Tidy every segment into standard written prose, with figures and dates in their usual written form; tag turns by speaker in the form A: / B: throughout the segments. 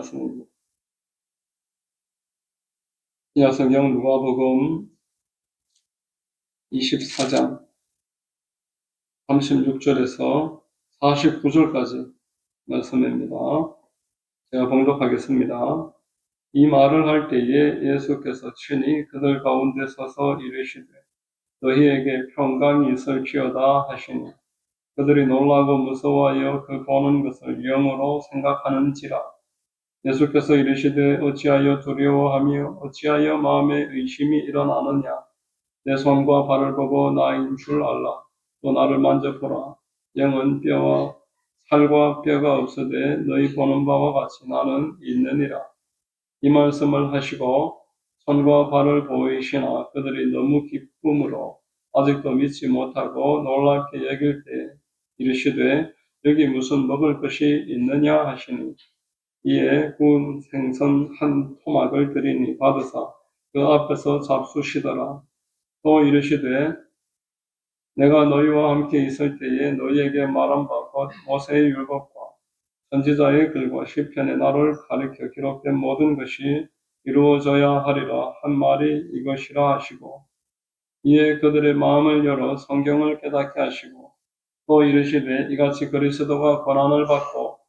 A: 말씀입니다. 성경 누가복음 24장 36절에서 49절까지 말씀입니다. 제가 봉독하겠습니다. 이 말을 할 때에 예수께서 친히 그들 가운데 서서 이르시되 너희에게 평강이 있을지어다 하시니 그들이 놀라고 무서워하여 그 보는 것을 영으로 생각하는지라. 예수께서 이르시되 어찌하여 두려워하며 어찌하여 마음에 의심이 일어나느냐. 내 손과 발을 보고 나인 줄 알라. 또 나를 만져보라. 영은 뼈와 살과 뼈가 없으되 너희 보는 바와 같이 나는 있느니라. 이 말씀을 하시고 손과 발을 보이시나 그들이 너무 기쁨으로 아직도 믿지 못하고 놀랍게 여길 때 이르시되 여기 무슨 먹을 것이 있느냐 하시니 이에 구운 생선 한 토막을 드리니 받으사 그 앞에서 잡수시더라. 또 이르시되 내가 너희와 함께 있을 때에 너희에게 말한 바 곧 모세의 율법과 선지자의 글과 시편에 나를 가리켜 기록된 모든 것이 이루어져야 하리라 한 말이 이것이라 하시고 이에 그들의 마음을 열어 성경을 깨닫게 하시고 또 이르시되 이같이 그리스도가 고난을 받고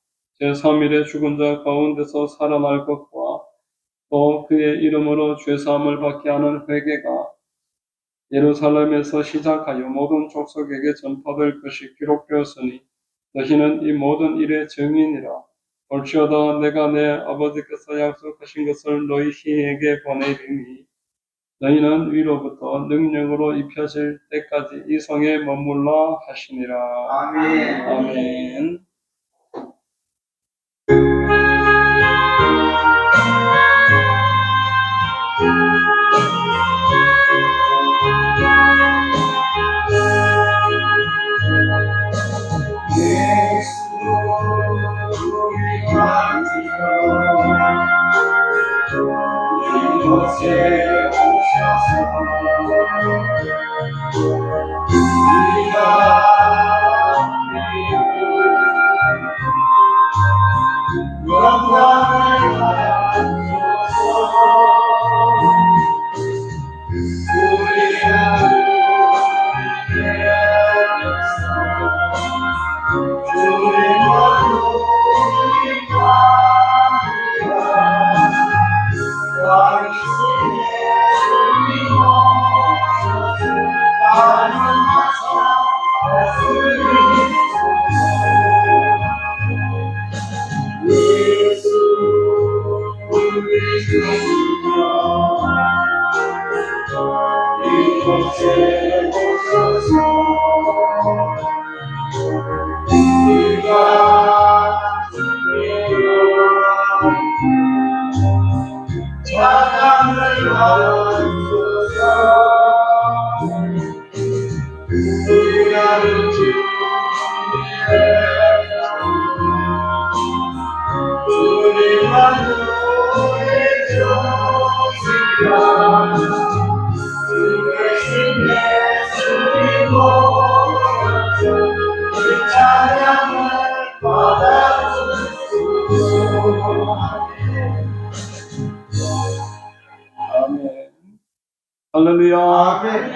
A: 제3일에 죽은 자 가운데서 살아날 것과 또 그의 이름으로 죄사함을 받게 하는 회개가 예루살렘에서 시작하여 모든 족속에게 전파될 것이 기록되었으니 너희는 이 모든 일의 증인이라. 볼지어다 내가 내 아버지께서 약속하신 것을 너희에게 보내리니 너희는 위로부터 능력으로 입혀질 때까지 이 성에 머물라 하시니라.
B: 아멘.
A: 아멘.
B: 이곳에 오셔서 영광을 받으소서. 우리는 주님을
A: 아멘. 할렐루야.
B: 아멘.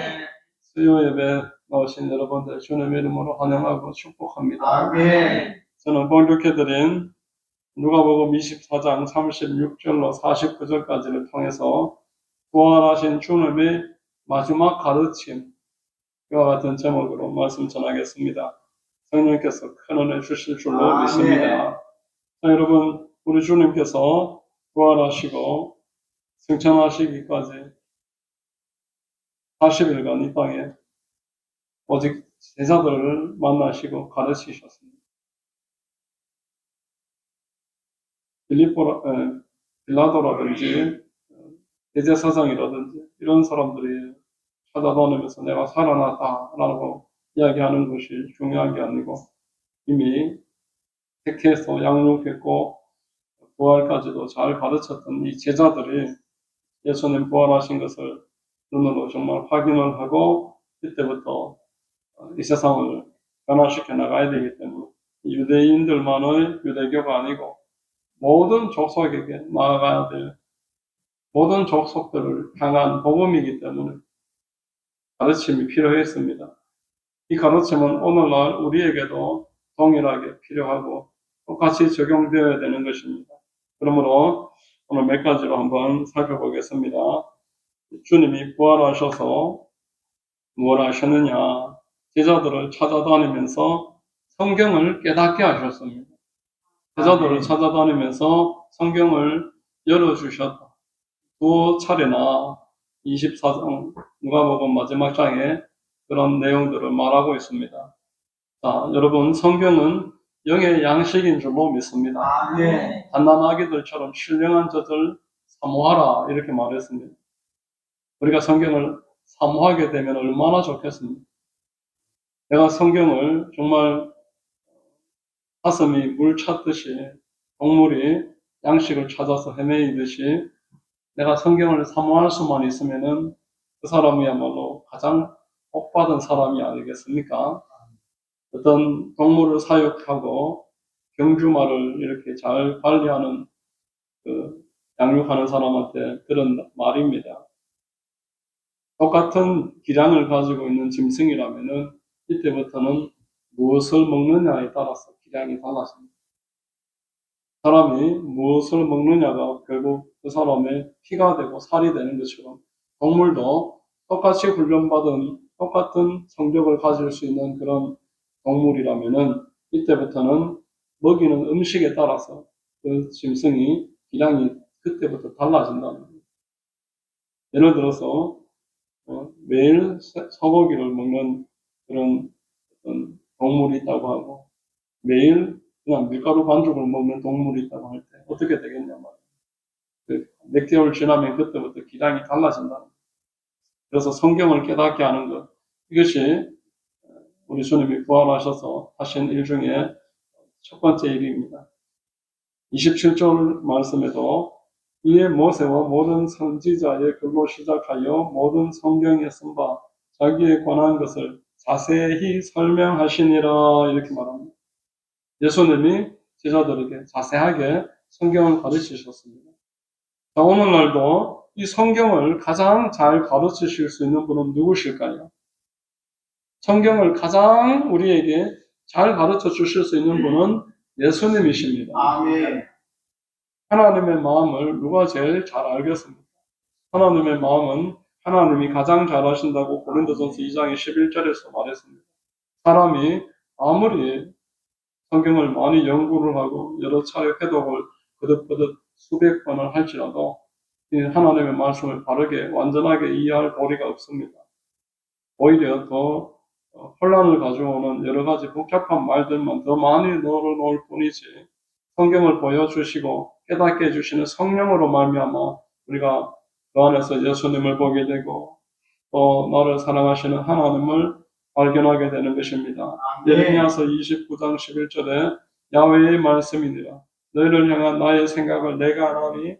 A: 수요 예배 나오신 여러분들 주님의 이름으로 환영하고 축복합니다.
B: 아멘.
A: 저는 봉독해드린 누가복음 24장 36절로 49절까지를 통해서 부활하신 주님의 마지막 가르침 이와 같은 제목으로 말씀 전하겠습니다. 성령께서 큰 은혜 주실 줄로 믿습니다. 자, 여러분, 우리 주님께서 부활하시고 승천하시기까지 40일간 이 땅에 오직 제자들을 만나시고 가르치셨습니다. 빌라도라든지 대제사장이라든지 이런 사람들이 찾아다니면서 내가 살아났다라고 이야기하는 것이 중요한 게 아니고 이미 택해서 양육했고 부활까지도 잘 가르쳤던 이 제자들이 예수님 부활하신 것을 눈으로 정말 확인을 하고 이때부터 이 세상을 변화시켜 나가야 되기 때문에 유대인들만의 유대교가 아니고 모든 족속에게 나아가야 될 모든 족속들을 향한 복음이기 때문에 가르침이 필요했습니다. 이 가르침은 오늘날 우리에게도 동일하게 필요하고 똑같이 적용되어야 되는 것입니다. 그러므로 오늘 몇 가지로 한번 살펴보겠습니다. 주님이 부활하셔서 무엇 하셨느냐? 제자들을 찾아다니면서 성경을 깨닫게 하셨습니다. 제자들을 찾아다니면서 성경을 열어주셨다. 두 차례나 24장 누가복음 마지막 장에 그런 내용들을 말하고 있습니다. 자, 여러분, 성경은 영의 양식인 줄로 믿습니다.
B: 아멘.
A: 갓난아기들처럼 신령한 자들 사모하라 이렇게 말했습니다. 우리가 성경을 사모하게 되면 얼마나 좋겠습니까? 내가 성경을 정말 사슴이 물 찾듯이 동물이 양식을 찾아서 헤매이듯이 내가 성경을 사모할 수만 있으면은 그 사람이야말로 가장 복받은 사람이 아니겠습니까? 어떤 동물을 사육하고 경주마를 이렇게 잘 관리하는 그 양육하는 사람한테 그런 말입니다. 똑같은 기량을 가지고 있는 짐승이라면은 이때부터는 무엇을 먹느냐에 따라서 기량이 달라집니다. 사람이 무엇을 먹느냐가 결국 그 사람의 피가 되고 살이 되는 것처럼 동물도 똑같이 훈련받은 똑같은 성격을 가질 수 있는 그런 동물이라면은 이때부터는 먹이는 음식에 따라서 그 짐승이 기량이 그때부터 달라진다는 거예요. 예를 들어서 매일 소고기를 먹는 그런 어떤 동물이 있다고 하고 매일 그냥 밀가루 반죽을 먹는 동물이 있다고 할 때 어떻게 되겠냐 말이에요. 몇 개월 지나면 그때부터 기량이 달라진다는 거예요. 그래서 성경을 깨닫게 하는 것, 이것이 우리 주님이 부활하셔서 하신 일 중에 첫 번째 일입니다. 27절 말씀에도 이에 모세와 모든 선지자의 글로 시작하여 모든 성경에 쓴 바 자기에 관한 것을 자세히 설명하시니라 이렇게 말합니다. 예수님이 제자들에게 자세하게 성경을 가르치셨습니다. 자, 오늘날도 이 성경을 가장 잘 가르치실 수 있는 분은 누구실까요? 성경을 가장 우리에게 잘 가르쳐 주실 수 있는 분은 예수님이십니다.
B: 아멘.
A: 하나님의 마음을 누가 제일 잘 알겠습니까? 하나님의 마음은 하나님이 가장 잘 아신다고 고린도전서 2장 11절에서 말했습니다. 사람이 아무리 성경을 많이 연구를 하고 여러 차례 회독을 거듭거듭 수백 번을 할지라도 하나님의 말씀을 바르게 완전하게 이해할 도리가 없습니다. 오히려 더 혼란을 가져오는 여러 가지 복잡한 말들만 더 많이 넣어놓을 뿐이지 성경을 보여주시고 깨닫게 해주시는 성령으로 말미암아 우리가 그 안에서 예수님을 보게 되고 또 나를 사랑하시는 하나님을 발견하게 되는 것입니다. 예레미야서 29장 11절에 야훼의 말씀이니라. 너희를 향한 나의 생각을 내가 아나니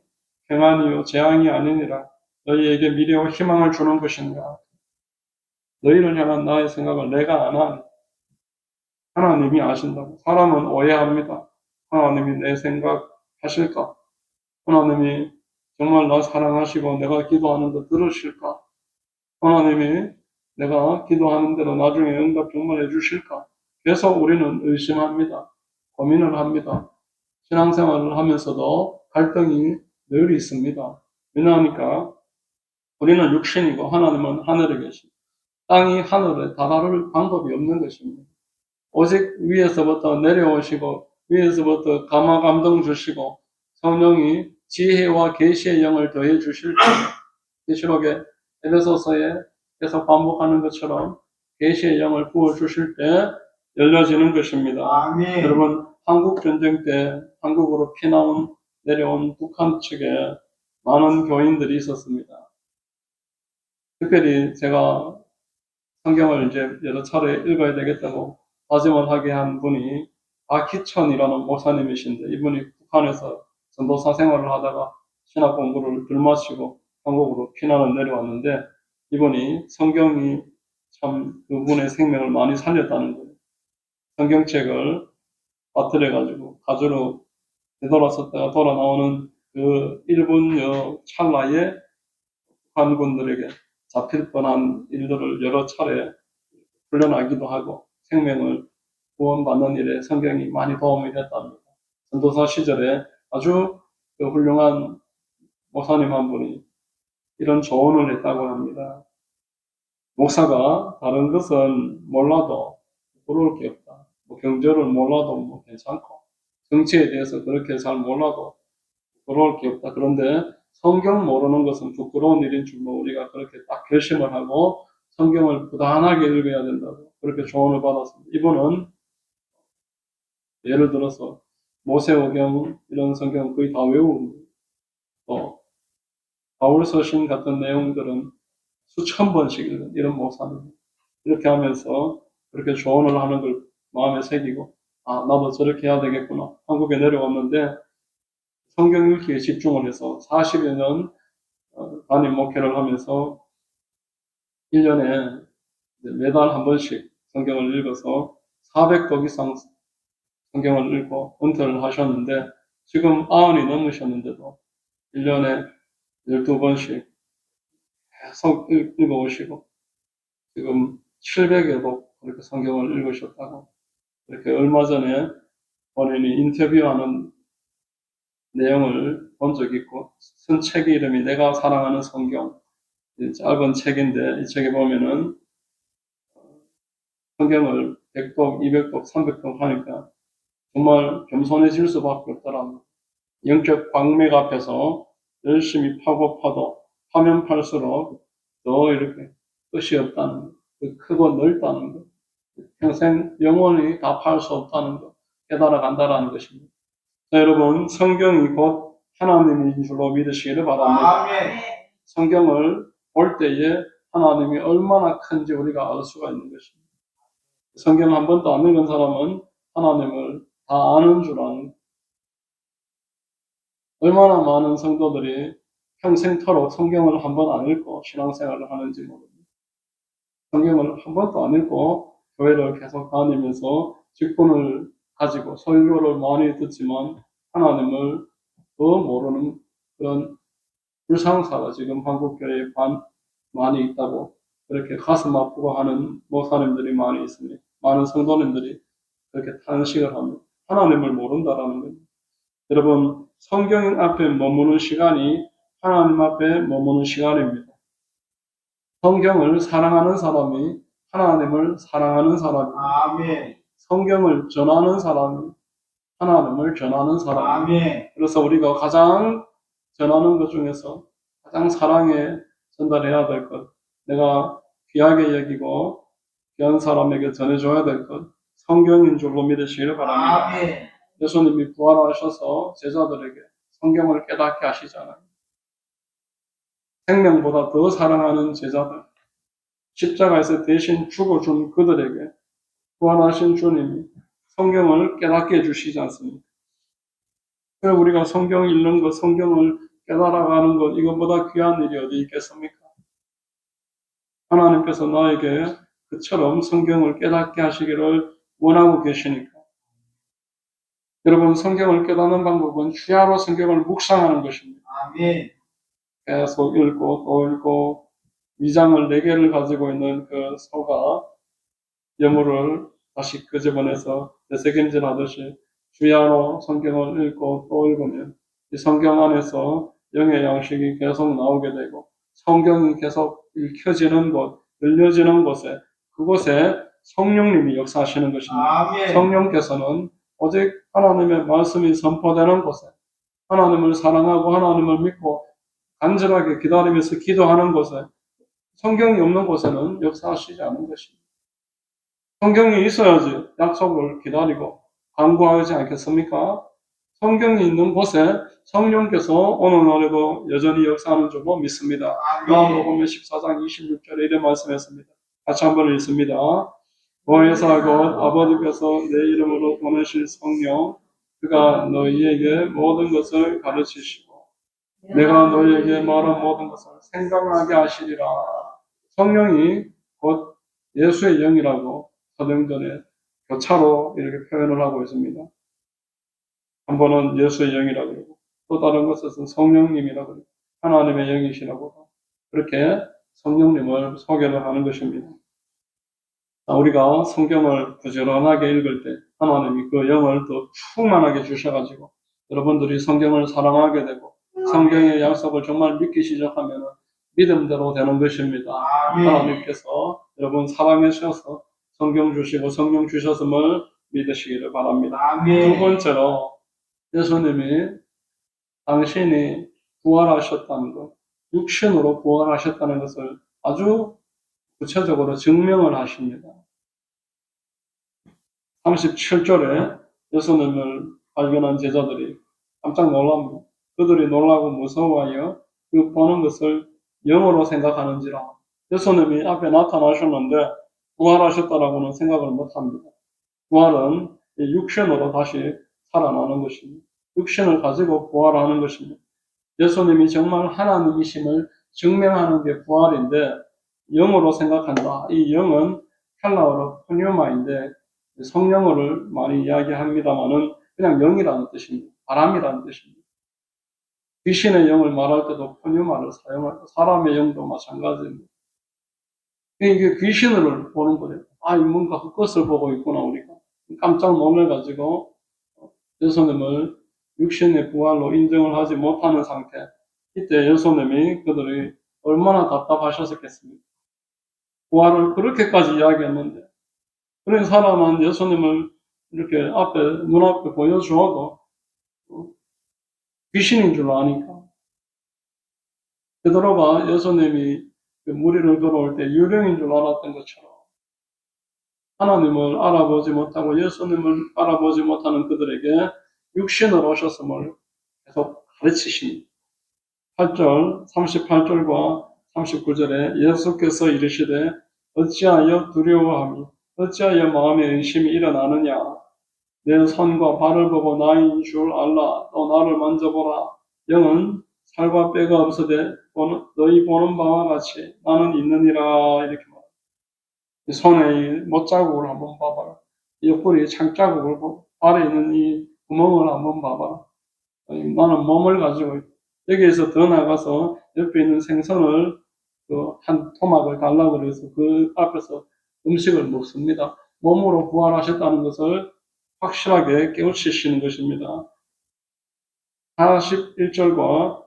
A: 평안이요 재앙이 아니니라. 너희에게 미래와 희망을 주는 것인가. 너희를 향한 나의 생각을 내가 아나니 하나님이 아신다고. 사람은 오해합니다. 하나님이 내 생각 하실까? 하나님이 정말 나 사랑하시고 내가 기도하는 거 들으실까? 하나님이 내가 기도하는 대로 나중에 응답 정말 해주실까? 계속 우리는 의심합니다. 고민을 합니다. 신앙생활을 하면서도 갈등이 늘 있습니다. 왜냐하니까 우리는 육신이고 하나님은 하늘에 계십니다. 땅이 하늘에 달아올 방법이 없는 것입니다. 오직 위에서부터 내려오시고 위에서부터 감화 감동 주시고 성령이 지혜와 계시의 영을 더해 주실 때 계시록에 에베소서에 계속 반복하는 것처럼 계시의 영을 부어 주실 때 열려지는 것입니다.
B: 아멘.
A: 여러분 한국 전쟁 때 한국으로 피나온 내려온 북한 측에 많은 교인들이 있었습니다. 특별히 제가 성경을 이제 여러 차례 읽어야 되겠다고 다짐을 하게 한 분이 박희천이라는 목사님이신데 이분이 북한에서 전도사 생활을 하다가 신학 공부를 들마치고 한국으로 피난을 내려왔는데 이분이 성경이 참 그분의 생명을 많이 살렸다는 거예요. 성경책을 빠뜨려가지고 가지로 되돌아섰다가 돌아 나오는 그 1분여 찰나에 북한군들에게 잡힐 뻔한 일들을 여러 차례 풀려나기도 하고 생명을 구원받는 일에 성경이 많이 도움이 됐답니다. 전도사 시절에 아주 그 훌륭한 목사님 한 분이 이런 조언을 했다고 합니다. 목사가 다른 것은 몰라도 부러울 게 없다. 뭐 경제를 몰라도 뭐 괜찮고 정치에 대해서 그렇게 잘 몰라도 부러울 게 없다. 그런데 성경 모르는 것은 부끄러운 일인 줄로 우리가 그렇게 딱 결심을 하고 성경을 부단하게 읽어야 된다고 그렇게 조언을 받았습니다. 이분은 예를 들어서 모세오경 이런 성경 거의 다 외우고 또 바울서신 같은 내용들은 수천 번씩 읽은 이런 목사님 이렇게 하면서 그렇게 조언을 하는 걸 마음에 새기고 아 나도 저렇게 해야 되겠구나. 한국에 내려왔는데 성경 읽기에 집중을 해서 40여 년 담임 목회를 하면서 1년에 매달 한 번씩 성경을 읽어서 400독 이상 성경을 읽고 은퇴를 하셨는데 지금 90이 넘으셨는데도 1년에 12번씩 계속 읽어오시고 지금 700여 독 그렇게 성경을 읽으셨다고 이렇게 얼마 전에 본인이 인터뷰하는 내용을 본 적이 있고 쓴 책의 이름이 내가 사랑하는 성경 짧은 책인데 이 책에 보면은 성경을 100독, 200독, 300독 하니까 정말 겸손해질 수밖에 없더랍니다. 영적 광맥 앞에서 열심히 파도 파면 팔수록 더 이렇게 끝이 없다는 것, 크고 넓다는 것, 평생 영원히 다 팔 수 없다는 것 깨달아 간다라는 것입니다. 자, 여러분 성경이 곧 하나님인 줄로 믿으시기를 바랍니다.
B: 아멘.
A: 성경을 볼 때에 하나님이 얼마나 큰지 우리가 알 수가 있는 것입니다. 성경 한 번도 안 읽은 사람은 하나님을 다 아는 줄 아는 얼마나 많은 성도들이 평생토록 성경을 한 번 안 읽고 신앙생활을 하는지 모릅니다. 성경을 한 번도 안 읽고 교회를 계속 다니면서 직분을 가지고 설교를 많이 듣지만 하나님을 더 모르는 그런 불상사가 지금 한국교회에 많이 있다고 그렇게 가슴 아프고 하는 목사님들이 많이 있습니다. 많은 성도님들이 그렇게 탄식을 합니다. 하나님을 모른다라는 겁니다. 여러분 성경 앞에 머무는 시간이 하나님 앞에 머무는 시간입니다. 성경을 사랑하는 사람이 하나님을 사랑하는 사람입니다.
B: 아멘.
A: 성경을 전하는 사람이 하나님을 전하는 사람입니다.
B: 아멘.
A: 그래서 우리가 가장 전하는 것 중에서 가장 사랑에 전달해야 될 것, 내가 귀하게 여기고 귀한 사람에게 전해줘야 될 것, 성경인 줄로 믿으시기를 바랍니다.
B: 아멘.
A: 예수님이 부활하셔서 제자들에게 성경을 깨닫게 하시잖아요. 생명보다 더 사랑하는 제자들, 십자가에서 대신 죽어준 그들에게 부활하신 주님이 성경을 깨닫게 해주시지 않습니까? 그래서 우리가 성경 읽는 것, 성경을 깨달아가는 것, 이것보다 귀한 일이 어디 있겠습니까? 하나님께서 나에게 그처럼 성경을 깨닫게 하시기를 원하고 계시니까. 여러분, 성경을 깨닫는 방법은 주야로 성경을 묵상하는 것입니다.
B: 아멘.
A: 계속 읽고 또 읽고 위장을 4개를 가지고 있는 그 소가 여물을 다시 끄집어내서 되새김질 하듯이 주야로 성경을 읽고 또 읽으면 이 성경 안에서 영의 양식이 계속 나오게 되고 성경이 계속 읽혀지는 곳, 들려지는 곳에 그곳에 성령님이 역사하시는 것입니다.
B: 아멘.
A: 성령께서는 오직 하나님의 말씀이 선포되는 곳에 하나님을 사랑하고 하나님을 믿고 간절하게 기다리면서 기도하는 곳에 성경이 없는 곳에는 역사하시지 않은 것입니다. 성경이 있어야지 약속을 기다리고 간구하지 않겠습니까? 성경이 있는 곳에 성령께서 오늘날에도 여전히 역사하는 줄로 믿습니다. 요한복음 14장 26절에 이런 말씀했습니다. 같이 한번 읽습니다. 보혜사 곧 아버지께서 내 이름으로 보내실 성령 그가 너희에게 모든 것을 가르치시고 내가 너희에게 말한 모든 것을 생각나게 하시리라. 성령이 곧 예수의 영이라고 사도행전에 교차로 이렇게 표현을 하고 있습니다. 한 번은 예수의 영이라고 그러고 또 다른 곳에서는 성령님이라고 그러고 하나님의 영이시라고 그렇게 성령님을 소개를 하는 것입니다. 우리가 성경을 부지런하게 읽을 때 하나님이 그 영을 더 충만하게 주셔가지고 여러분들이 성경을 사랑하게 되고 성경의 약속을 정말 믿기 시작하면 믿음대로 되는 것입니다. 하나님께서 여러분 사랑해 주셔서 성경 주시고 성령 주셨음을 믿으시기를 바랍니다. 두 번째로 예수님이 당신이 부활하셨다는 것, 육신으로 부활하셨다는 것을 아주 구체적으로 증명을 하십니다. 37절에 예수님을 발견한 제자들이 깜짝 놀랍니다. 그들이 놀라고 무서워하여 그 보는 것을 영으로 생각하는지라. 예수님이 앞에 나타나셨는데 부활하셨다라고는 생각을 못합니다. 부활은 육신으로 다시 살아나는 것입니다. 육신을 가지고 부활하는 것입니다. 예수님이 정말 하나님이심을 증명하는 게 부활인데 영으로 생각한다. 이 영은 헬라어로 프뉴마인데 성령어를 많이 이야기합니다만은 그냥 영이라는 뜻입니다. 바람이라는 뜻입니다. 귀신의 영을 말할 때도 프뉴마를 사용하고 사람의 영도 마찬가지입니다. 이게 귀신을 보는 거예요. 뭔가 헛것을 보고 있구나 우리가. 깜짝 놀래가지고 예수님을 육신의 부활로 인정을 하지 못하는 상태. 이때 예수님이 그들이 얼마나 답답하셨겠습니까? 부활을 그렇게까지 이야기했는데 그런 사람은 예수님을 이렇게 눈앞에 보여주어도 귀신인 줄 아니까. 베드로가 예수님이 무리를 걸어올 때 유령인 줄 알았던 것처럼 하나님을 알아보지 못하고 예수님을 알아보지 못하는 그들에게 육신으로 오셨음을 계속 가르치십니다. 8절, 38절과 39절에 예수께서 이르시되 어찌하여 두려워하며 어찌하여 마음에 의심이 일어나느냐. 내 손과 발을 보고 나인 줄 알라. 또 나를 만져보라. 영은 살과 뼈가 없으되 너희 보는 바와 같이 나는 있느니라. 이렇게 말합니다. 손의 못자국을 한번 봐봐라. 옆구리에 창자국을 보고 발에 있는 이 구멍을 한번 봐봐라. 나는 몸을 가지고 있고 여기에서 더 나가서 옆에 있는 생선을 한 토막을 달라고 그래서 그 앞에서 음식을 먹습니다. 몸으로 부활하셨다는 것을 확실하게 깨우치시는 것입니다. 41절과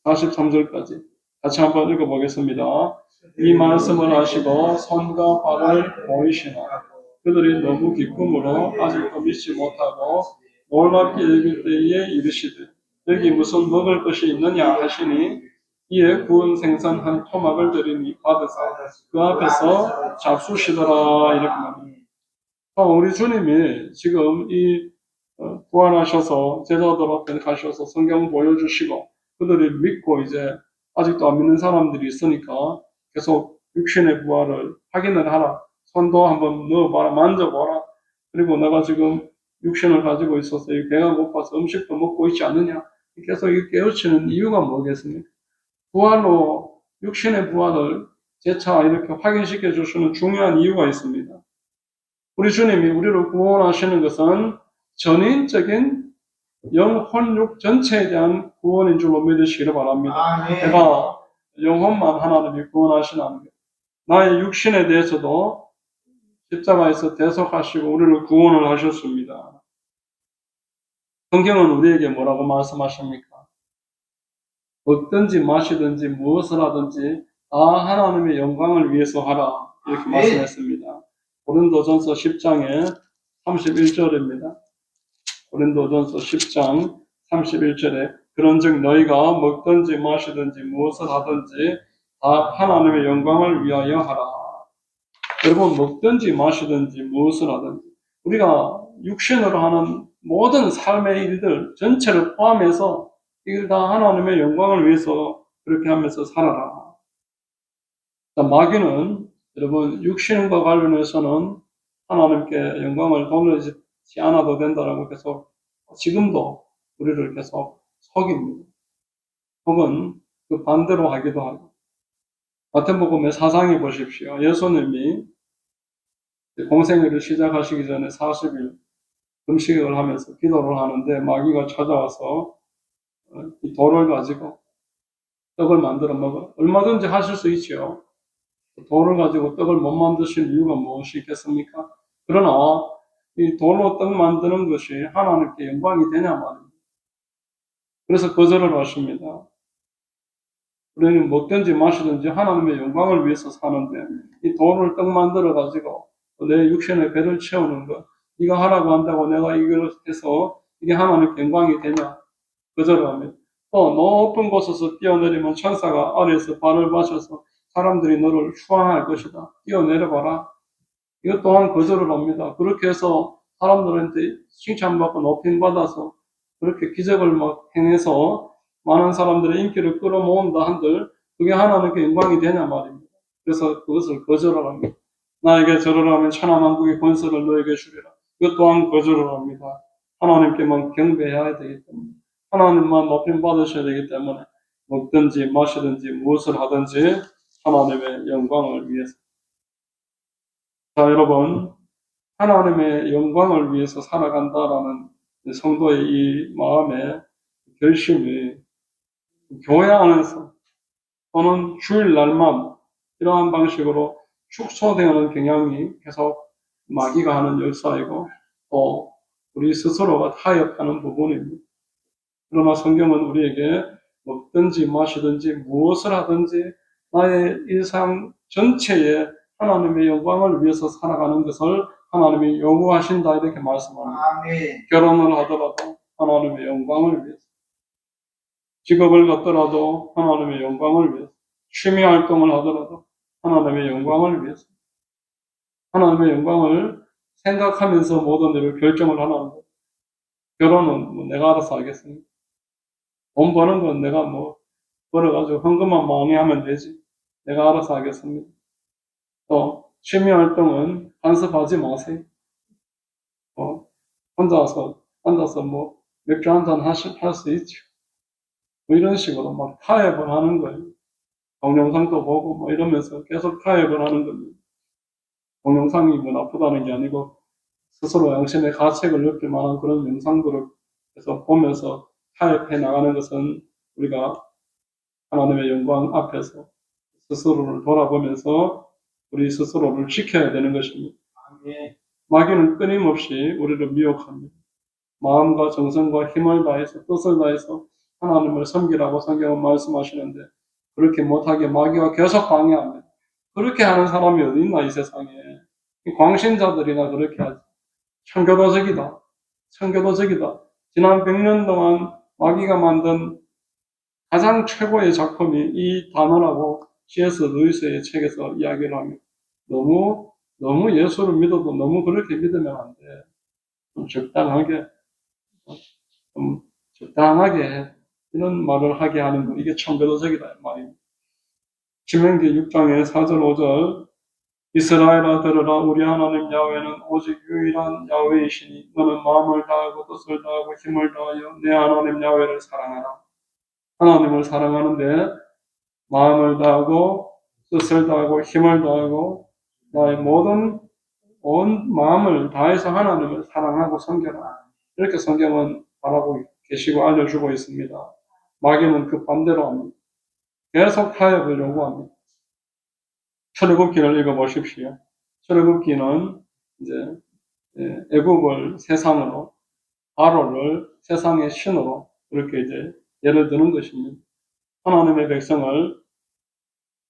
A: 43절까지 같이 한번 읽어보겠습니다. 이 말씀을 하시고 손과 발을 보이시나 그들이 너무 기쁨으로 아직도 믿지 못하고 놀랍게 여길 때에 이르시되 여기 무슨 먹을 것이 있느냐 하시니 이에 구운 생선 한 토막을 드리니 받으사 그 앞에서 잡수시더라. 이렇게 말합니다. 우리 주님이 지금 이 부활하셔서 제자들 앞에 가셔서 성경 보여주시고 그들이 믿고 이제 아직도 안 믿는 사람들이 있으니까 계속 육신의 부활을 확인을 하라. 손도 한번 넣어봐라. 만져봐라. 그리고 내가 지금 육신을 가지고 있어서 배가 고파서 음식도 먹고 있지 않느냐. 계속 깨우치는 이유가 뭐겠습니까? 부활로 육신의 부활을 재차 이렇게 확인시켜 주시는 중요한 이유가 있습니다. 우리 주님이 우리를 구원하시는 것은 전인적인 영혼육 전체에 대한 구원인 줄로 믿으시기를 바랍니다. 내가 영혼만 하나님이 구원하시는 게 나의 육신에 대해서도 십자가에서 대속하시고 우리를 구원을 하셨습니다. 성경은 우리에게 뭐라고 말씀하십니까? 먹든지 마시든지 무엇을 하든지 다 하나님의 영광을 위해서 하라. 이렇게 말씀했습니다. 고린도전서 10장에 31절입니다. 고린도전서 10장 31절에 그런즉 너희가 먹든지 마시든지 무엇을 하든지 다 하나님의 영광을 위하여 하라. 여러분 먹든지 마시든지 무엇을 하든지 우리가 육신으로 하는 모든 삶의 일들 전체를 포함해서 이걸 다 하나님의 영광을 위해서 그렇게 하면서 살아라. 마귀는 여러분 육신과 관련해서는 하나님께 영광을 돌리지 않아도 된다라고 계속 지금도 우리를 계속 속입니다. 혹은 그 반대로 하기도 하고. 마태복음의 사상해 보십시오. 예수님이 공생애를 시작하시기 전에 40일 금식을 하면서 기도를 하는데 마귀가 찾아와서 이 돌을 가지고 떡을 만들어 먹어. 얼마든지 하실 수 있죠. 돌을 가지고 떡을 못 만드실 이유가 무엇이 있겠습니까? 그러나 이 돌로 떡 만드는 것이 하나님께 영광이 되냐 말입니다. 그래서 거절을 하십니다. 우리는 먹든지 마시든지 하나님의 영광을 위해서 사는데 이 돌을 떡 만들어 가지고 내 육신의 배를 채우는 것, 네가 하라고 한다고 내가 이걸 해서 이게 하나님께 영광이 되냐? 거절을 합니다. 또 높은 곳에서 뛰어내리면 천사가 아래에서 발을 맞춰서 사람들이 너를 추앙할 것이다. 뛰어내려봐라. 이것 또한 거절을 합니다. 그렇게 해서 사람들한테 칭찬받고 높임받아서 그렇게 기적을 막 행해서 많은 사람들의 인기를 끌어모은다 한들 그게 하나님께 영광이 되냐 말입니다. 그래서 그것을 거절을 합니다. 나에게 절을 하면 천하만국의 권세를 너에게 주리라. 이것 또한 거절을 합니다. 하나님께만 경배해야 되기 때문에 하나님만 높임 받으셔야 되기 때문에 먹든지 마시든지 무엇을 하든지 하나님의 영광을 위해서. 자, 여러분, 하나님의 영광을 위해서 살아간다라는 성도의 이 마음의 결심이 교회 안에서 또는 주일날만 이러한 방식으로 축소되는 경향이 계속 마귀가 하는 역사이고 또 우리 스스로가 타협하는 부분입니다. 그러나 성경은 우리에게 먹든지 마시든지 무엇을 하든지 나의 일상 전체에 하나님의 영광을 위해서 살아가는 것을 하나님이 요구하신다 이렇게 말씀합니다.
B: 아멘.
A: 결혼을 하더라도 하나님의 영광을 위해서, 직업을 갖더라도 하나님의 영광을 위해서, 취미 활동을 하더라도 하나님의 영광을 위해서, 하나님의 영광을 생각하면서 모든 일을 결정을 하는 것. 결혼은 뭐 내가 알아서 하겠습니다. 돈 버는 건 내가 뭐 벌어가지고 헌금만 많이 하면 되지. 내가 알아서 하겠습니다. 또 취미 활동은 간섭하지 마세요. 혼자서 앉아서 뭐 맥주 한잔 할 수 있죠. 뭐 이런 식으로 막 타협을 하는 거예요. 동영상도 보고 뭐 이러면서 계속 타협을 하는 겁니다. 동영상이 뭐 나쁘다는 게 아니고 스스로 양심의 가책을 느낄 만한 그런 영상들을 계속 보면서 타협해 나가는 것은 우리가 하나님의 영광 앞에서 스스로를 돌아보면서 우리 스스로를 지켜야 되는 것입니다.
B: 아멘.
A: 마귀는 끊임없이 우리를 미혹합니다. 마음과 정성과 힘을 다해서 뜻을 다해서 하나님을 섬기라고 성경은 말씀하시는데 그렇게 못하게 마귀가 계속 방해합니다. 그렇게 하는 사람이 어디 있나 이 세상에. 이 광신자들이나 그렇게 하지. 청교도적이다. 청교도적이다. 지난 100년 동안 마귀가 만든 가장 최고의 작품이 이 단어라고 C.S. 루이스의 책에서 이야기를 합니다. 너무 예수를 믿어도 너무 그렇게 믿으면 안 돼. 좀 적당하게 이런 말을 하게 하는 거 이게 청교도적이다 말입니다. 신명기 6장의 4절 5절 이스라엘아 들으라 우리 하나님 야훼는 오직 유일한 야훼이시니 너는 마음을 다하고 뜻을 다하고 힘을 다하여 내 하나님 야훼를 사랑하라. 하나님을 사랑하는데 마음을 다하고 뜻을 다하고 힘을 다하고 나의 모든 온 마음을 다해서 하나님을 사랑하고 섬겨라. 이렇게 성경은 말하고 계시고 알려주고 있습니다. 마귀는 그 반대로 합니다. 계속 타협을 요구합니다. 출애굽기를 읽어보십시오. 출애굽기는 이제 애굽을 세상으로 바로를 세상의 신으로 그렇게 이제 예를 드는 것입니다. 하나님의 백성을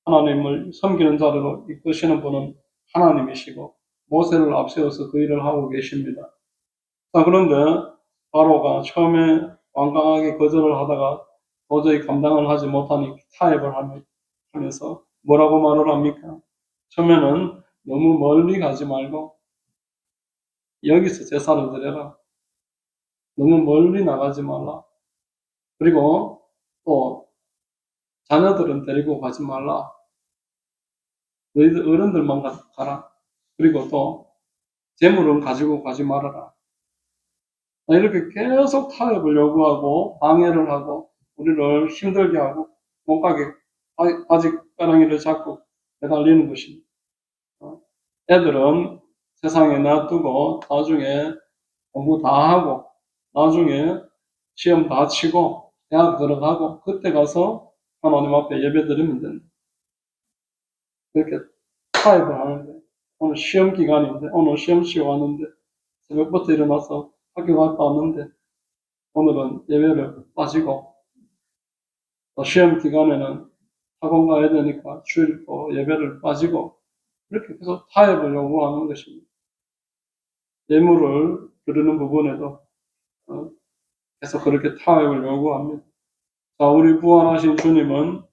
A: 하나님을 섬기는 자로 이끄시는 분은 하나님이시고 모세를 앞세워서 그 일을 하고 계십니다. 자, 그런데 바로가 처음에 완강하게 거절을 하다가 도저히 감당을 하지 못하니 타협을 하면서 뭐라고 말을 합니까? 처음에는 너무 멀리 가지 말고 여기서 제사를 드려라. 너무 멀리 나가지 말라. 그리고 또 자녀들은 데리고 가지 말라. 너희들 어른들만 가라. 그리고 또 재물은 가지고 가지 말아라. 이렇게 계속 타협을 요구하고 방해를 하고 우리를 힘들게 하고 못 가게 바지가랑이를 잡고 매달리는 것입니다. 애들은 세상에 놔두고 나중에 공부 다 하고 나중에 시험 다 치고 대학 들어가고 그때 가서 하나님 앞에 예배 드리면 된다. 그렇게 타협을 하는데 오늘 시험 기간인데 오늘 시험 치고 왔는데 새벽부터 일어나서 학교 갔다 왔는데 오늘은 예배를 빠지고 또 시험 기간에는 학원 가야 되니까 주일 또 예배를 빠지고 이렇게 계속 타협을 요구하는 것입니다. 예물을 드리는 부분에도 계속 그렇게 타협을 요구합니다. 자, 우리 부활하신 주님은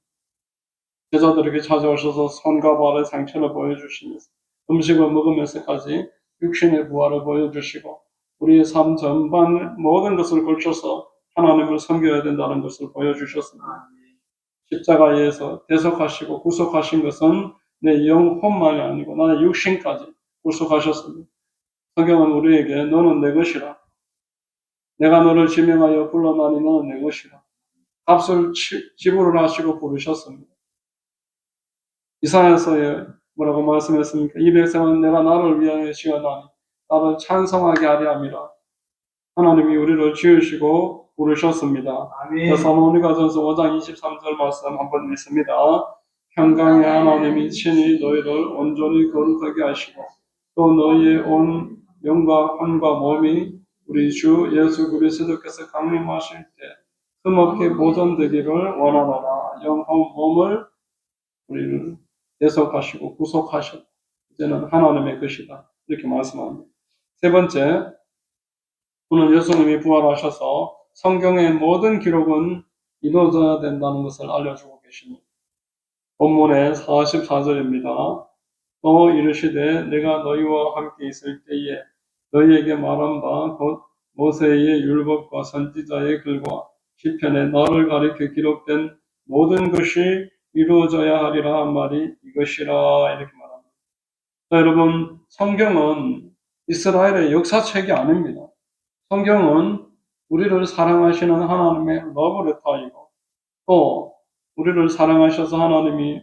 A: 제자들에게 찾아오셔서 손과 발의 상처를 보여주시면서 음식을 먹으면서까지 육신의 부활을 보여주시고 우리의 삶 전반 모든 것을 걸쳐서 하나님을 섬겨야 된다는 것을 보여주셨습니다. 십자가에서 대속하시고 구속하신 것은 내 영혼만이 아니고 나의 육신까지 구속하셨습니다. 성경은 우리에게 너는 내 것이라 내가 너를 지명하여 불러나니 너는 내 것이라 값을 지불을 하시고 부르셨습니다. 이사야서에 뭐라고 말씀했습니까? 이 백성은 내가 나를 위하여 지어나니 나를 찬송하게 하려 함이라. 하나님이 우리를 지으시고 부르셨습니다. 데살로니가전서 5장 23절 말씀 한번 읽습니다. 평강의 하나님이 친히 너희를 온전히 거룩하게 하시고 또 너희의 온 영과 혼과 몸이 우리 주 예수 그리스도께서 강림하실 때 흠없게 보존되기를 원하노라. 영혼 몸을 우리를 대속하시고 구속하셨다. 이제는 하나님의 것이다. 이렇게 말씀합니다. 세 번째, 오늘 예수님이 부활하셔서 성경의 모든 기록은 이루어져야 된다는 것을 알려주고 계십니다. 본문의 44절입니다. 또 이르시되 내가 너희와 함께 있을 때에 너희에게 말한 바 곧 모세의 율법과 선지자의 글과 시편에 너를 가리켜 기록된 모든 것이 이루어져야 하리라 한 말이 이것이라 이렇게 말합니다. 자, 여러분 성경은 이스라엘의 역사책이 아닙니다. 성경은 우리를 사랑하시는 하나님의 러브레터이고 또 우리를 사랑하셔서 하나님이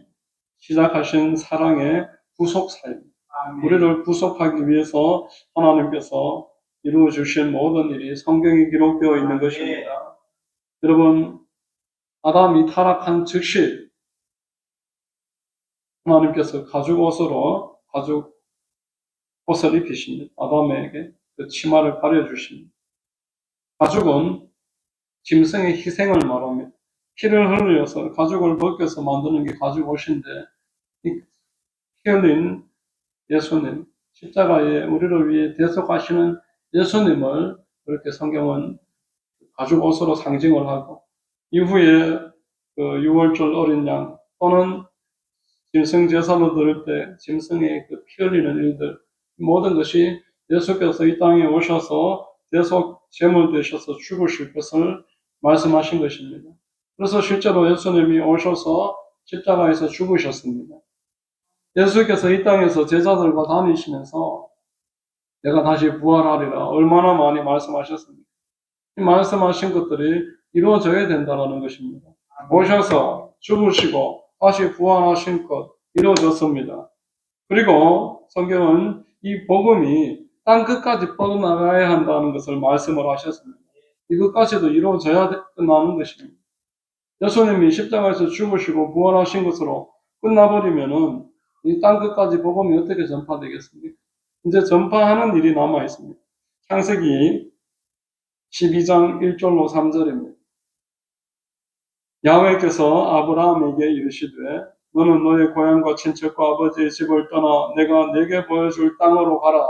A: 시작하신 사랑의 구속사입니다. 우리를 구속하기 위해서 하나님께서 이루어 주신 모든 일이 성경에 기록되어 있는 것입니다. 여러분 아담이 타락한 즉시 하나님께서 가죽 옷을 입히십니다. 아담에게 그 치마를 가려주십니다. 가죽은 짐승의 희생을 말합니다. 피를 흘려서 가죽을 벗겨서 만드는 게 가죽 옷인데 이 피 흘린 예수님, 십자가에 우리를 위해 대속하시는 예수님을 그렇게 성경은 가죽 옷으로 상징을 하고 이후에 그 6월절 어린 양 또는 짐승 제사로 드릴 때 짐승의 그 피 흘리는 일들 모든 것이 예수께서 이 땅에 오셔서 대속 제물 되셔서 죽으실 것을 말씀하신 것입니다. 그래서 실제로 예수님이 오셔서 십자가에서 죽으셨습니다. 예수께서 이 땅에서 제자들과 다니시면서 내가 다시 부활하리라 얼마나 많이 말씀하셨습니까? 이 말씀하신 것들이 이루어져야 된다는 것입니다. 오셔서 죽으시고 다시 부활하신 것 이루어졌습니다. 그리고 성경은 이 복음이 땅 끝까지 뻗어나가야 한다는 것을 말씀을 하셨습니다. 이것까지도 이루어져야 끝나는 것입니다. 예수님이 십자가에서 죽으시고 부활하신 것으로 끝나버리면은 이 땅 끝까지 복음이 어떻게 전파되겠습니까? 이제 전파하는 일이 남아 있습니다. 창세기 12장 1절로 3절입니다. 야훼께서 아브라함에게 이르시되 너는 너의 고향과 친척과 아버지의 집을 떠나 내가 내게 보여줄 땅으로 가라.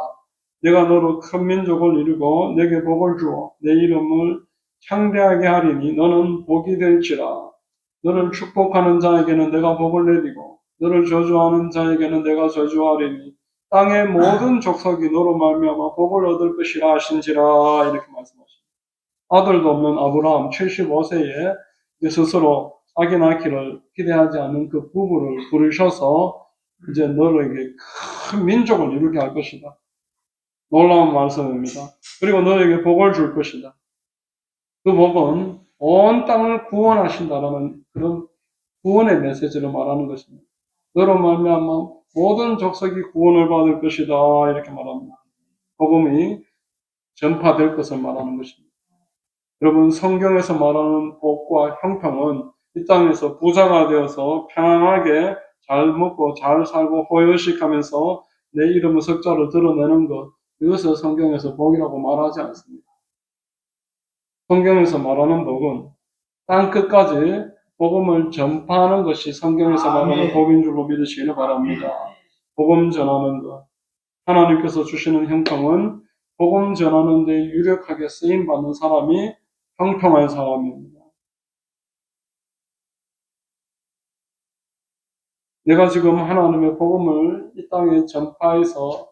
A: 내가 너로 큰 민족을 이루고 내게 복을 주어 내 이름을 창대하게 하리니 너는 복이 될지라. 너를 축복하는 자에게는 내가 복을 내리고 너를 저주하는 자에게는 내가 저주하리니 땅의 모든 족속이 너로 말미암아 복을 얻을 것이라 하신지라 이렇게 말씀하십니다. 아들도 없는 아브라함 75세에 스스로 아기 낳기를 기대하지 않는 그 부부를 부르셔서 이제 너에게 큰 민족을 이루게 할 것이다. 놀라운 말씀입니다. 그리고 너에게 복을 줄 것이다. 그 복은 온 땅을 구원하신다라는 그런 구원의 메시지를 말하는 것입니다. 너로 말미암아 모든 족속이 구원을 받을 것이다 이렇게 말합니다. 복음이 전파될 것을 말하는 것입니다. 여러분, 성경에서 말하는 복과 형통은 이 땅에서 부자가 되어서 편안하게 잘 먹고 잘 살고 호요식하면서 내 이름의 석자를 드러내는 것, 이것을 성경에서 복이라고 말하지 않습니다. 성경에서 말하는 복은 땅 끝까지 복음을 전파하는 것이 성경에서 말하는
B: 아멘.
A: 복인 줄로 믿으시기를 바랍니다. 복음 전하는 것. 하나님께서 주시는 형통은 복음 전하는 데 유력하게 쓰임받는 사람이 형통한 사람입니다. 내가 지금 하나님의 복음을 이 땅에 전파해서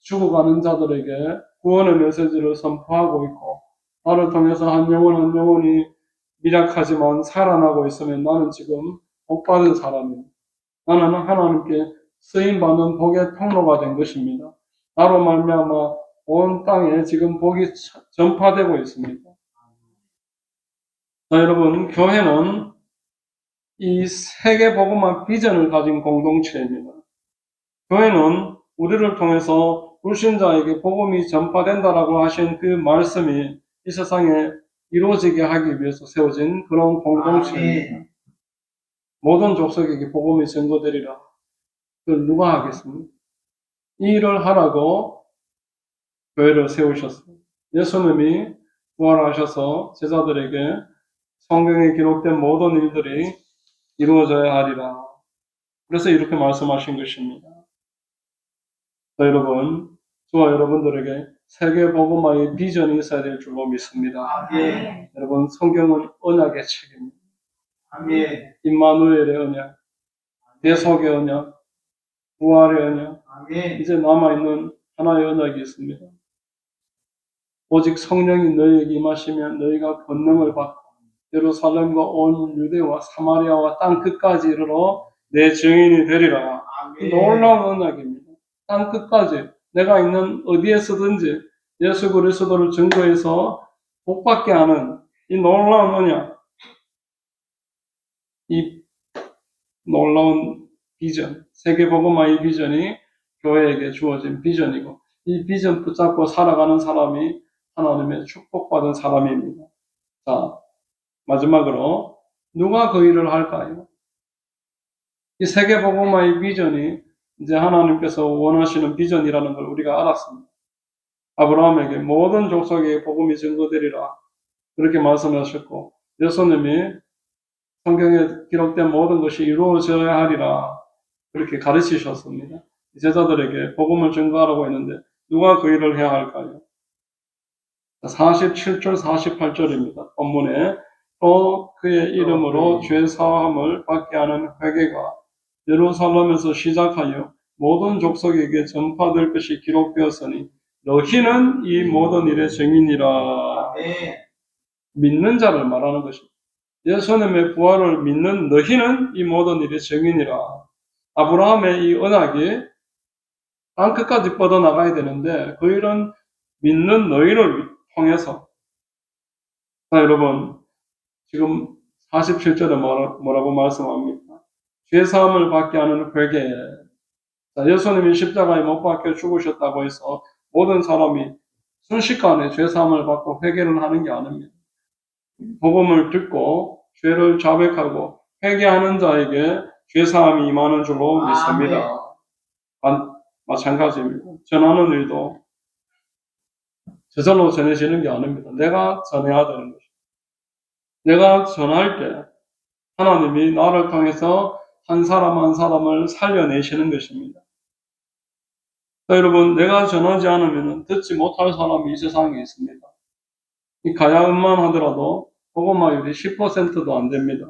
A: 죽어가는 자들에게 구원의 메시지를 선포하고 있고, 나를 통해서 한 영혼이 미약하지만 살아나고 있으면 나는 지금 복받은 사람입니다. 나는 하나님께 쓰임받는 복의 통로가 된 것입니다. 나로 말미암아 온 땅에 지금 복이 전파되고 있습니다. 자, 여러분, 교회는 이 세계 복음화 비전을 가진 공동체입니다. 교회는 우리를 통해서 불신자에게 복음이 전파된다라고 하신 그 말씀이 이 세상에 이루어지게 하기 위해서 세워진 그런 공동체입니다.
B: 아멘.
A: 모든 족속에게 복음이 전거되리라. 그걸 누가 하겠습니까? 이 일을 하라고 교회를 세우셨습니다. 예수님이 부활하셔서 제자들에게 성경에 기록된 모든 일들이 이루어져야 하리라. 그래서 이렇게 말씀하신 것입니다. 자, 여러분, 저와 여러분들에게 세계 복음화의 비전이 있어야 될 줄로 믿습니다.
B: 아멘.
A: 여러분, 성경은 언약의 책입니다.
B: 아멘.
A: 임마누엘의 언약, 대속의 언약, 부활의 언약,
B: 아멘.
A: 이제 남아있는 하나의 언약이 있습니다. 오직 성령이 너희에게 임하시면 너희가 권능을 받고 예루살렘과 온 유대와 사마리아와 땅 끝까지 이르러 내 증인이 되리라.
B: 아멘.
A: 놀라운 언약입니다. 땅 끝까지 내가 있는 어디에서든지 예수 그리스도를 증거해서 복받게 하는 이 놀라운 언약, 이 놀라운 비전, 세계복음화의 비전이 교회에게 주어진 비전이고, 이 비전 붙잡고 살아가는 사람이 하나님의 축복받은 사람입니다. 자, 마지막으로 누가 그 일을 할까요? 이 세계복음화의 비전이 이제 하나님께서 원하시는 비전이라는 걸 우리가 알았습니다. 아브라함에게 모든 족속에 복음이 증거되리라 그렇게 말씀하셨고, 예수님이 성경에 기록된 모든 것이 이루어져야 하리라 그렇게 가르치셨습니다. 제자들에게 복음을 증거하라고 했는데 누가 그 일을 해야 할까요? 47절 48절입니다. 본문에 또 그의 이름으로 죄 사함을 받게 하는 회개가 예루살렘에서 시작하여 모든 족속에게 전파될 것이 기록되었으니 너희는 이 모든 일의 증인이라.
B: 아멘.
A: 믿는 자를 말하는 것입니다. 예수님의 부활을 믿는 너희는 이 모든 일의 증인이라. 아브라함의 이 언약이 땅 끝까지 뻗어나가야 되는데 그 일은 믿는 너희를 통해서. 자, 여러분, 지금 47절에 뭐라고 말씀합니까? 죄사함을 받게 하는 회개. 자, 예수님이 십자가에 못 박혀 죽으셨다고 해서 모든 사람이 순식간에 죄사함을 받고 회개를 하는 게 아닙니다. 복음을 듣고 죄를 자백하고 회개하는 자에게 죄사함이 임하는 줄로 믿습니다. 마찬가지입니다. 전하는 일도 저절로 전해지는 게 아닙니다. 내가 전해야 되는 것입니다. 내가 전할 때 하나님이 나를 통해서 한 사람 한 사람을 살려내시는 것입니다. 자, 여러분, 내가 전하지 않으면 듣지 못할 사람이 이 세상에 있습니다. 이 가야음만 하더라도 복음화율이 10%도 안 됩니다.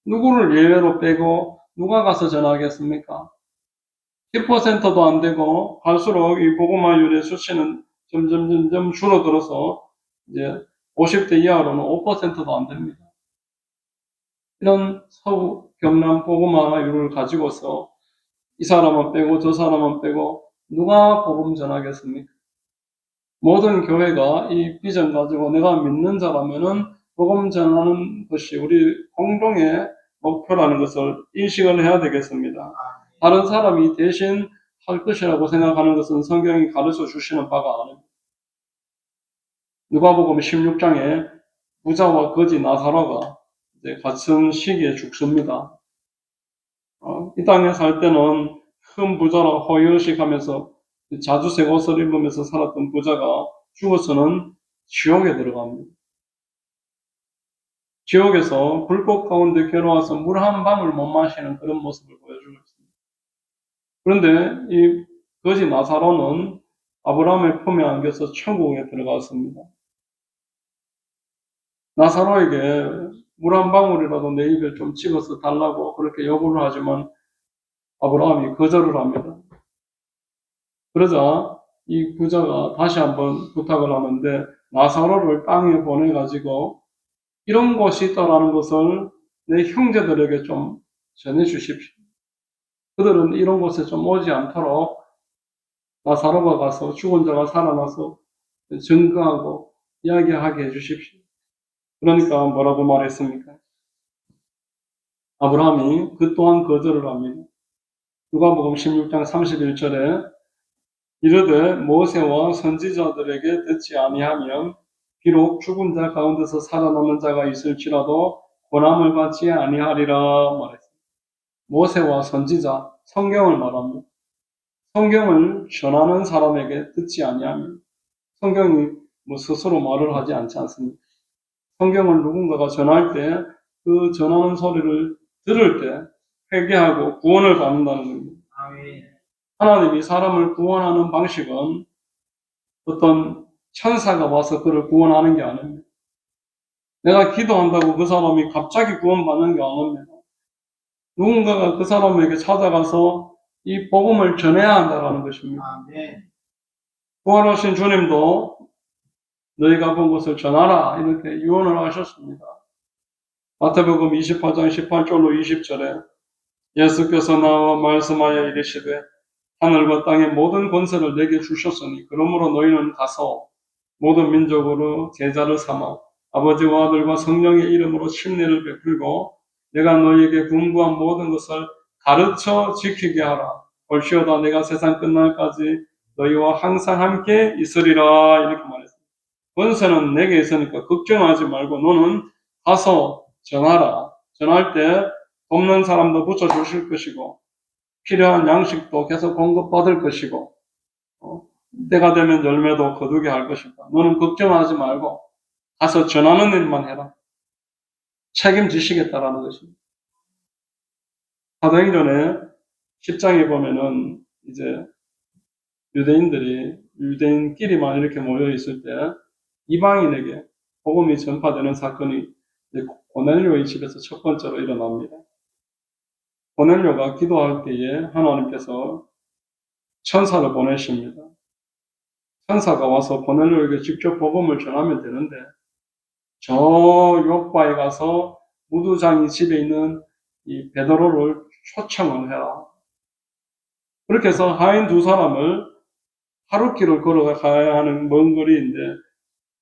A: 누구를 예외로 빼고 누가 가서 전하겠습니까? 10%도 안 되고 갈수록 이 복음화율의 수치는 점점 줄어들어서 이제 50대 이하로는 5%도 안 됩니다. 이런 서구 경남 복음화율을 가지고서 이 사람은 빼고 저 사람은 빼고 누가 복음 전하겠습니까? 모든 교회가 이 비전 가지고 내가 믿는 자라면은 복음 전하는 것이 우리 공동의 목표라는 것을 인식을 해야 되겠습니다. 다른 사람이 대신 할 것이라고 생각하는 것은 성경이 가르쳐 주시는 바가 아닙니다. 누가복음 16장에 부자와 거지 나사로가 이제 같은 시기에 죽습니다. 이 땅에 살 때는 큰 부자라 호의호식하면서 자주색 옷을 입으면서 살았던 부자가 죽어서는 지옥에 들어갑니다. 지옥에서 불꽃 가운데 괴로워서 물 한 방울 못 마시는 그런 모습을 보여주고 있습니다. 그런데 이 거지 나사로는 아브라함의 품에 안겨서 천국에 들어갔습니다. 나사로에게 물 한 방울이라도 내 입에 좀 집어서 달라고 그렇게 요구를 하지만 아브라함이 거절을 합니다. 그러자 이 부자가 다시 한번 부탁을 하는데 나사로를 땅에 보내가지고 이런 곳이 있다라는 것을 내 형제들에게 좀 전해주십시오. 그들은 이런 곳에 좀 오지 않도록 나사로가 가서 죽은 자가 살아나서 증거하고 이야기하게 해주십시오. 그러니까 뭐라고 말했습니까? 아브라함이 그 또한 거절을 합니다. 누가복음 16장 31절에 이르되 모세와 선지자들에게 듣지 아니하면 비록 죽은 자 가운데서 살아남는 자가 있을지라도 고난을 받지 아니하리라 말했습니다. 모세와 선지자, 성경을 말합니다. 성경을 전하는 사람에게 듣지 아니하면 성경이 스스로 말을 하지 않지 않습니까? 성경을 누군가가 전할 때 그 전하는 소리를 들을 때 회개하고 구원을 받는다는 겁니다.
B: 아멘.
A: 하나님이 사람을 구원하는 방식은 어떤 천사가 와서 그를 구원하는 게 아닙니다. 내가 기도한다고 그 사람이 갑자기 구원받는 게 아닙니다. 누군가가 그 사람에게 찾아가서 이 복음을 전해야 한다는 것입니다.
B: 아멘.
A: 부활하신 주님도 너희가 본 것을 전하라 이렇게 유언을 하셨습니다. 마태복음 28장 18절로 20절에 예수께서 나와 말씀하여 이르시되 하늘과 땅의 모든 권세를 내게 주셨으니 그러므로 너희는 가서 모든 민족으로 제자를 삼아 아버지와 아들과 성령의 이름으로 침례를 베풀고 내가 너희에게 분부한 모든 것을 가르쳐 지키게 하라. 볼시오다 내가 세상 끝날까지 너희와 항상 함께 있으리라 이렇게 말했습니다. 권세는 내게 있으니까 걱정하지 말고 너는 가서 전하라. 전할 때 돕는 사람도 붙여주실 것이고 필요한 양식도 계속 공급받을 것이고 때가 되면 열매도 거두게 할 것이다. 너는 걱정하지 말고 가서 전하는 일만 해라. 책임지시겠다라는 것입니다. 사도행전에 10장에 보면은 이제 유대인끼리만 이렇게 모여 있을 때 이방인에게 복음이 전파되는 사건이 고넬료의 집에서 첫 번째로 일어납니다. 고넬료가 기도할 때에 하나님께서 천사를 보내십니다. 천사가 와서 고넬료에게 직접 복음을 전하면 되는데 저 요바에 가서 무두장이 집에 있는 이 베드로를 초청을 해라. 그렇게 해서 하인 두 사람을 하루길을 걸어가야 하는 먼 거리인데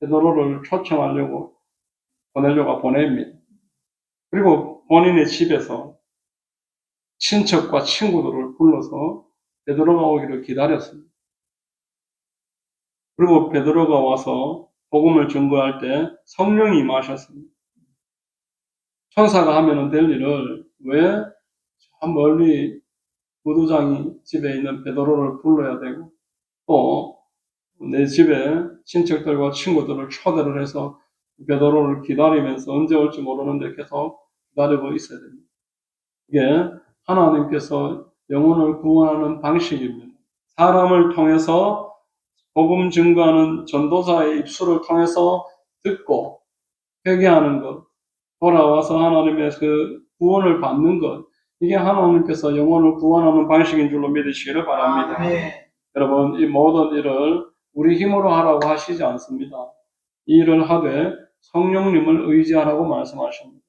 A: 베드로를 초청하려고 고넬료가 보냅니다. 그리고 본인의 집에서 친척과 친구들을 불러서 베드로가 오기를 기다렸습니다. 그리고 베드로가 와서 복음을 증거할 때 성령이 임하셨습니다. 천사가 하면 될 일을 왜 저 멀리 무두장이 집에 있는 베드로를 불러야 되고 또 내 집에 친척들과 친구들을 초대를 해서 베드로를 기다리면서 언제 올지 모르는데 계속 기다리고 있어야 됩니다. 이게 하나님께서 영혼을 구원하는 방식입니다. 사람을 통해서 복음 증거하는 전도자의 입술을 통해서 듣고 회개하는 것, 돌아와서 하나님의 그 구원을 받는 것, 이게 하나님께서 영혼을 구원하는 방식인 줄로 믿으시기를 바랍니다.
B: 아멘.
A: 여러분, 이 모든 일을 우리 힘으로 하라고 하시지 않습니다. 이 일을 하되 성령님을 의지하라고 말씀하십니다.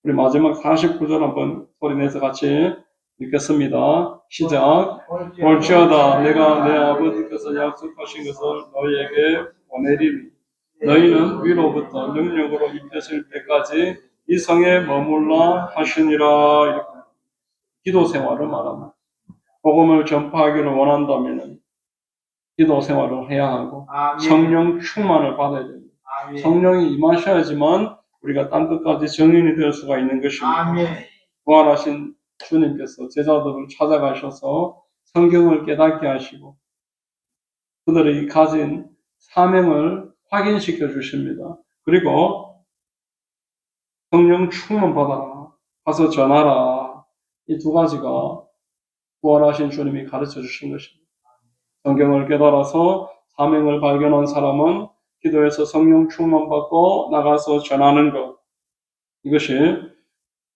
A: 우리 마지막 49절 한번 소리내서 같이 읽겠습니다. 시작. 볼지어다 내가 내 아버지께서 약속하신 것을 너희에게 보내리니 너희는 위로부터 능력으로 입혀질 때까지 이 성에 머물라 하시니라. 이렇게 기도 생활을 말합니다. 복음을 전파하기를 원한다면 기도 생활을 해야 하고
B: 아멘.
A: 성령 충만을 받아야 됩니다.
B: 아멘.
A: 성령이 임하셔야지만 우리가 땅 끝까지 증인이 될 수가 있는 것입니다.
B: 아멘.
A: 부활하신 주님께서 제자들을 찾아가셔서 성경을 깨닫게 하시고 그들이 가진 사명을 확인시켜 주십니다. 그리고 성령 충만 받아라. 가서 전하라. 이 두 가지가 부활하신 주님이 가르쳐 주신 것입니다. 성경을 깨달아서 사명을 발견한 사람은 기도해서 성령 충만 받고 나가서 전하는 것. 이것이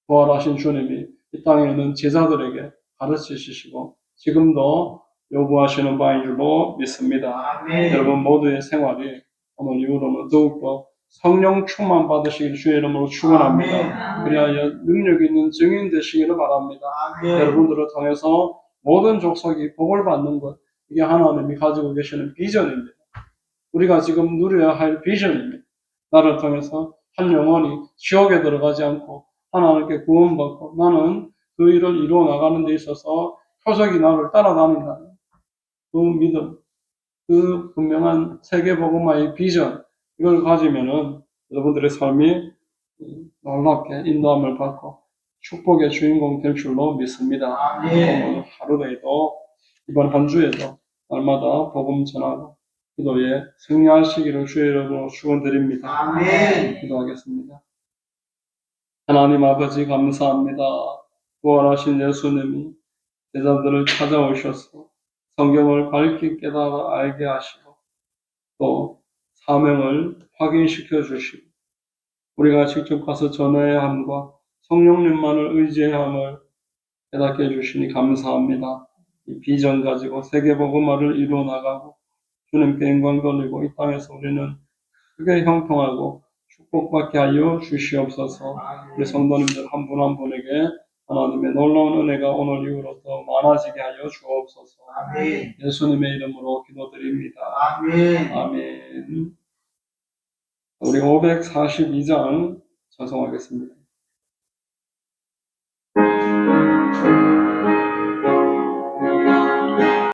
A: 부활하신 주님이 이 땅에 있는 제자들에게 가르치시고 지금도 요구하시는 바인 줄로 믿습니다.
B: 아멘.
A: 여러분 모두의 생활이 오늘 이후로는 더욱더 성령 충만 받으시길 주의 이름으로 축원합니다.
B: 아멘.
A: 그리하여 능력 있는 증인 되시기를 바랍니다.
B: 아멘.
A: 여러분들을 통해서 모든 족속이 복을 받는 것, 이게 하나님이 가지고 계시는 비전입니다. 우리가 지금 누려야 할 비전입니다. 나를 통해서 한 영혼이 지옥에 들어가지 않고 하나님께 구원받고 나는 그 일을 이루어 나가는 데 있어서 표적이 나를 따라다닌다. 그 믿음, 그 분명한 세계복음화의 비전, 이걸 가지면은 여러분들의 삶이 놀랍게 인도함을 받고 축복의 주인공 될 줄로 믿습니다.
B: 아멘.
A: 오늘 하루에도 이번 한 주에도 날마다 복음 전하고 기도에 승리하시기를 주의 이름으로 축원드립니다.
B: 아멘.
A: 기도하겠습니다. 하나님 아버지 감사합니다. 부활하신 예수님이 제자들을 찾아오셔서 성경을 밝게 깨달아 알게 하시고 또 사명을 확인시켜 주시고 우리가 직접 가서 전해야 함과 성령님만을 의지해야 함을 깨닫게 해주시니 감사합니다. 이 비전 가지고 세계복음화를 이루어 나가고 주님께 영광 돌리고 이 땅에서 우리는 크게 형통하고 축복받게 하여 주시옵소서. 우리 성도님들 한 분 한 분에게 하나님의 놀라운 은혜가 오늘 이후로 더 많아지게 하여 주옵소서.
B: 아멘.
A: 예수님의 이름으로 기도드립니다.
B: 아멘.
A: 아멘. 우리 542장 찬송하겠습니다.